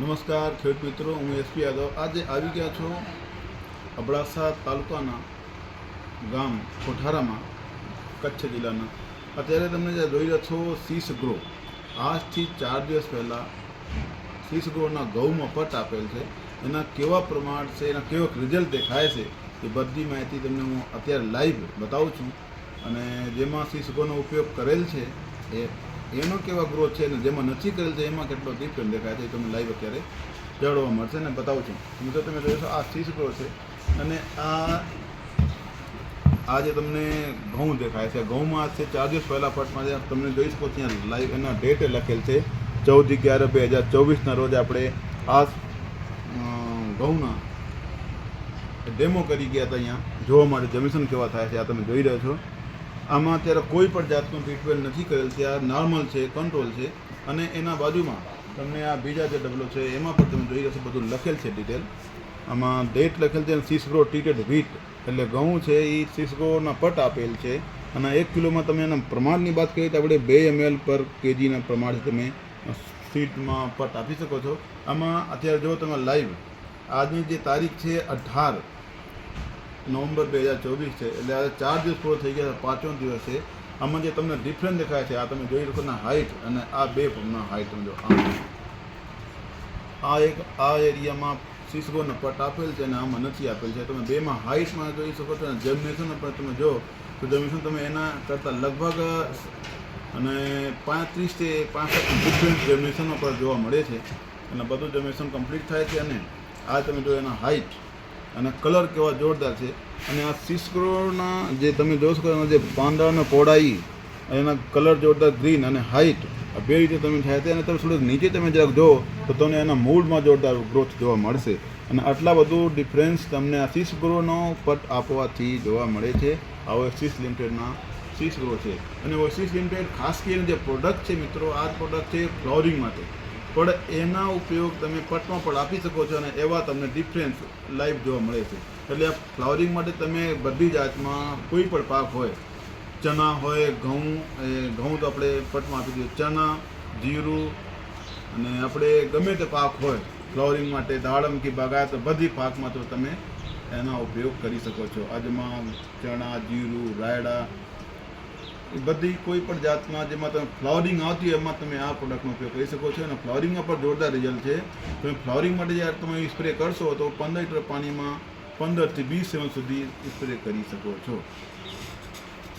નમસ્કાર ખેડૂત મિત્રો, હું એસપી યાદવ આજે આવી ગયા છું અબડાસા તાલુકાના ગામ કોઠારામાં, કચ્છ જિલ્લાના. અત્યારે તમને જે જોઈ રહ્યા છો શીશ ગ્રો, આજથી 4 દિવસ પહેલાં શીશ ગ્રોના ઘઉંમાં પટ આપેલ છે. એના કેવા પ્રમાણ છે, એના કેવો રિઝલ્ટ દેખાય છે, એ બધી માહિતી તમને હું અત્યારે લાઈવ બતાવું છું. અને જેમાં શીશ ગ્રોનો ઉપયોગ કરેલ છે એનો કેવા ગ્રોથ છે અને જેમાં નથી કરેલ છે એમાં કેટલો ડિફરન્સ દેખાય છે, તમને લાઈવ અત્યારે જાણવા મળશે ને બતાવું છું. મિત્રો તમે જોશો આ શીશ ગ્રો છે અને આ જે તમને ઘઉં દેખાય છે, ઘઉંમાં છે 4 દિવસ પહેલાં પટમાં જે તમને જોઈ શકો ત્યાં લાઈવ એના ડેટ લખેલ છે 14/11/2024 રોજ આપણે આ ઘઉંના ડેમો કરી ગયા હતા. અહીંયા જોવા માટે જમીશન કેવા થાય છે આ તમે જોઈ રહ્યા છો. આમાં અત્યારે કોઈ પણ જાતનું ટ્રીટમેન્ટ નથી કરેલ છે, આ નોર્મલ છે, કંટ્રોલ છે. અને એના બાજુમાં તમને આ બીજા જે ડબલો છે એમાં પણ તમે જોઈ રહ્યા છો બધું લખેલ છે ડિટેલ. આમાં ડેટ લખેલ છે અને શીશ ગ્રો ટ્રીટેડ વ્હીટ એટલે ઘઉં છે એ શીશ ગ્રોના પટ આપેલ છે. અને 1 કિલોમાં તમે એના પ્રમાણની વાત કરીએ તો આપણે 2 ml પર kgના પ્રમાણથી તમે સીડમાં પટ આપી શકો છો. આમાં અત્યારે જો તમે લાઈવ આજની જે તારીખ છે 18 નવેમ્બર 2024 છે, એટલે આજે 4 દિવસ પૂરો થઈ ગયા, 5મો દિવસ છે. આમાં જે તમને ડિફરન્સ દેખાય છે આ તમે જોઈ શકો ના હાઇટ અને આ 2 પગના હાઇટ તમે જો આ એરિયામાં શીશ ગ્રોનો પટ આપેલ છે અને આમાં નથી આપેલ છે. તમે બેમાં હાઇટમાં જોઈ શકો છો અને જર્મિનેશન પણ તમે જો તો જર્મિનેશન તમે એના કરતાં લગભગ અને 35 થી 65 ડિફરન્ટ જર્મિનેશનમાં પણ જોવા મળે છે. અને બધું જર્મિનેશન કમ્પ્લીટ થાય છે. અને આ તમે જો એના હાઇટ અને કલર કેવા જોરદાર છે. અને આ શીશ ગ્રોના જે તમે જોશો એના જે પાંદડાનો પહોળાઈ એના કલર જોરદાર ગ્રીન અને હાઇટ બે રીતે તમે થાય છે. અને તમે થોડુંક નીચે તમે જરાક જુઓ તો તમને એના મૂળમાં જોરદાર ગ્રોથ જોવા મળશે. અને આટલા બધું ડિફરન્સ તમને આ શીશ ગ્રોનો પટ આપવાથી જોવા મળે છે. આ ઓએસિસ લિમિટેડના શીશ ગ્રો છે. અને ઓએસિસ લિમિટેડ ખાસ કરીને જે પ્રોડક્ટ છે મિત્રો, આ પ્રોડક્ટ છે ફ્લાવરિંગ માટે, પણ એના ઉપયોગ તમે પટમાં પણ આપી શકો છો અને એવા તમને ડિફરન્સ લાઈવ જોવા મળે છે. એટલે આ ફ્લાવરિંગ માટે તમે બધી જાતમાં કોઈ પણ પાક હોય, ચણા હોય, ઘઉં તો આપણે પટમાં આપી દઈએ, ચણા, જીરું અને આપણે ગમે તે પાક હોય ફ્લાવરિંગ માટે, દાડમ કે બાગાયત બધી પાકમાં તો તમે એના ઉપયોગ કરી શકો છો. આજમાં ચણા, જીરું, રાયડા એ બધી કોઈ પણ જાતમાં જેમાં તમે ફ્લાવરિંગ આવતી હોય એમાં તમે આ પ્રોડક્ટનો ઉપયોગ કરી શકો છો. અને ફ્લાવરિંગમાં પણ જોરદાર રિઝલ્ટ છે. તમે ફ્લાવરિંગ માટે જ્યારે તમે સ્પ્રે કરશો તો 15 લીટર પાણીમાં 15 થી 20 સેકન્ડ સુધી સ્પ્રે કરી શકો છો.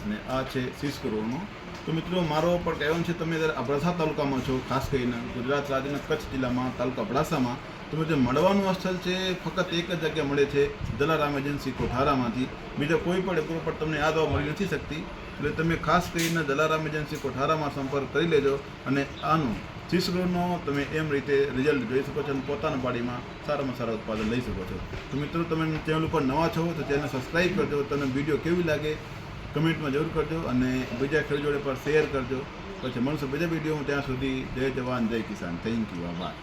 અને આ છે શીશ ગ્રોનો. તો મિત્રો મારો પણ કહેવાનું છે, તમે જ્યારે અબડાસા તાલુકામાં છો, ખાસ કરીને ગુજરાત રાજ્યના કચ્છ જિલ્લામાં તાલુકા અબડાસામાં, તમે જે મળવાનું સ્થળ છે ફક્ત એક જ જગ્યા મળે છે, જલારામ એજન્સી કોઠારામાંથી. બીજા કોઈ પણ એગ્રો પર તમને આ દવા મળી નથી શકતી. એટલે તમે ખાસ કરીને જલારામ એજન્સી કોઠારામાં સંપર્ક કરી લેજો અને આનું શીશ ગ્રોનો તમે એમ રીતે રિઝલ્ટ જોઈ શકો છો અને પોતાના બાડીમાં સારામાં સારા ઉત્પાદન લઈ શકો છો. તો મિત્રો તમે ચેનલ ઉપર નવા છો તો ચેનલ સબસ્ક્રાઈબ કરજો. તમને વિડીયો કેવી લાગે કમેન્ટમાં જરૂર કરજો અને બીજા ખેડૂત જોડે પર શેર કરજો. પછી મળશું બીજા વિડીયોમાં. ત્યાં સુધી જય જવાન જય કિસાન. Thank you. આભાર.